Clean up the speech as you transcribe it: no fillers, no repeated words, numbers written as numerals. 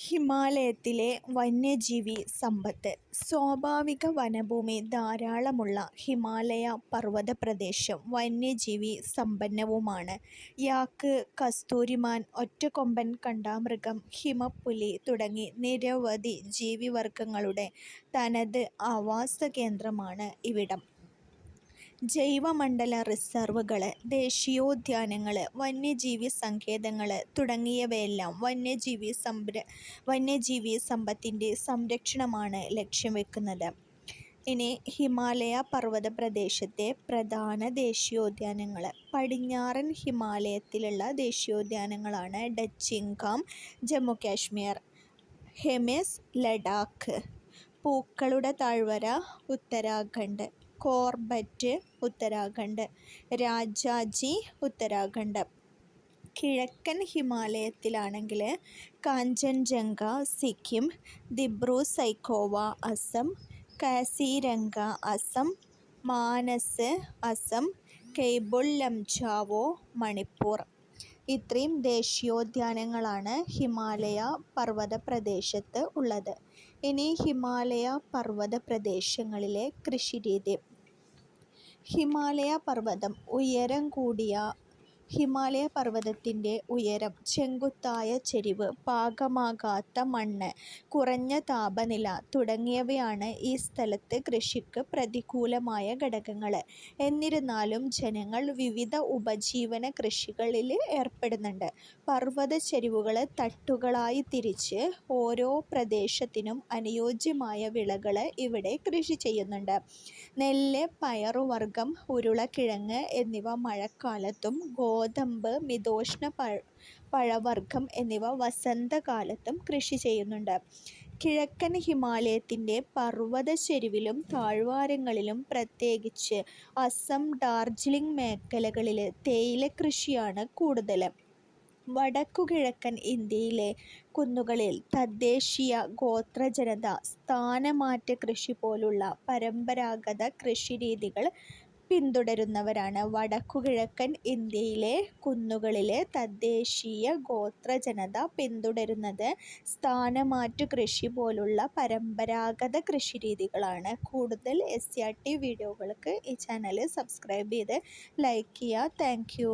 ഹിമാലയത്തിലെ വന്യജീവി സമ്പത്ത്. സ്വാഭാവിക വനഭൂമി ധാരാളമുള്ള ഹിമാലയ പർവതപ്രദേശം വന്യജീവി സമ്പന്നവുമാണ്. യാക്ക്, കസ്തൂരിമാൻ, ഒറ്റക്കൊമ്പൻ കാണ്ടാമൃഗം, ഹിമപ്പുലി തുടങ്ങി നിരവധി ജീവിവർഗങ്ങളുടെ തനത് ആവാസകേന്ദ്രമാണ് ഇവിടം. ജൈവമണ്ഡല റിസർവുകൾ, ദേശീയോദ്യാനങ്ങൾ, വന്യജീവി സങ്കേതങ്ങൾ തുടങ്ങിയവയെല്ലാം വന്യജീവി സമ്പത്തിൻ്റെ സംരക്ഷണമാണ് ലക്ഷ്യം വെക്കുന്നത്. ഇനി ഹിമാലയ പർവതപ്രദേശത്തെ പ്രധാന ദേശീയോദ്യാനങ്ങൾ. പടിഞ്ഞാറൻ ഹിമാലയത്തിലുള്ള ദേശീയോദ്യാനങ്ങളാണ് ഡച്ചിങ്കാം ജമ്മു കാശ്മീർ, ഹെമിസ് ലഡാക്ക്, പൂക്കളുടെ താഴ്വര ഉത്തരാഖണ്ഡ്, കോർബറ്റ് ഉത്തരാഖണ്ഡ്, രാജാജി ഉത്തരാഖണ്ഡ്. കിഴക്കൻ ഹിമാലയത്തിലാണെങ്കിൽ കാഞ്ചൻജംഗ സിക്കിം, ദിബ്രു സൈഖോവ അസം, കാസിരംഗ അസം, മാനസ് അസം, കെയ്ബുൾ ലംജാവോ മണിപ്പൂർ. ഇത്രയും ദേശീയോദ്യാനങ്ങളാണ് ഹിമാലയ പർവതപ്രദേശത്ത് ഉള്ളത്. ഇനി ഹിമാലയ പർവതപ്രദേശങ്ങളിലെ കൃഷിരീതി. ഹിമാലയ പർവതത്തിൻ്റെ ഉയരം, ചെങ്കുത്തായ ചെരിവ്, പാകമാകാത്ത മണ്ണ്, കുറഞ്ഞ താപനില തുടങ്ങിയവയാണ് ഈ സ്ഥലത്ത് കൃഷിക്ക് പ്രതികൂലമായ ഘടകങ്ങൾ. എന്നിരുന്നാലും ജനങ്ങൾ വിവിധ ഉപജീവന കൃഷികളിൽ ഏർപ്പെടുന്നുണ്ട്. പർവതച്ചരിവുകൾ തട്ടുകളായി തിരിച്ച് ഓരോ പ്രദേശത്തിനും അനുയോജ്യമായ വിളകൾ ഇവിടെ കൃഷി ചെയ്യുന്നുണ്ട്. നെല്ല്, പയറുവർഗ്ഗം, ഉരുളക്കിഴങ്ങ് എന്നിവ മഴക്കാലത്തും ഗോതമ്പ്, മിതോഷ്ണ പഴവർഗ്ഗം എന്നിവ വസന്തകാലത്തും കൃഷി ചെയ്യുന്നുണ്ട്. കിഴക്കൻ ഹിമാലയത്തിൻ്റെ പർവതച്ചരിവിലും താഴ്വാരങ്ങളിലും പ്രത്യേകിച്ച് അസം, ഡാർജിലിംഗ് മേഖലകളിൽ തേയിലക്കൃഷിയാണ് കൂടുതൽ. വടക്കുകിഴക്കൻ ഇന്ത്യയിലെ കുന്നുകളിൽ തദ്ദേശീയ ഗോത്രജനത സ്ഥാനമാറ്റ കൃഷി പോലുള്ള പരമ്പരാഗത കൃഷിരീതികൾ പിന്തുടരുന്നവരാണ്. വടക്കുകിഴക്കൻ ഇന്ത്യയിലെ കുന്നുകളിൽ തദ്ദേശീയ ഗോത്രജനത പിന്തുടരുന്നത് സ്ഥാനമാറ്റ കൃഷി പോലുള്ള പരമ്പരാഗത കൃഷിരീതികളാണ്. കൂടുതൽ SRT വീഡിയോകൾക്ക് ഈ ചാനൽ സബ്സ്ക്രൈബ് ചെയ്ത് ലൈക്ക് ചെയ്യുക. Thank you.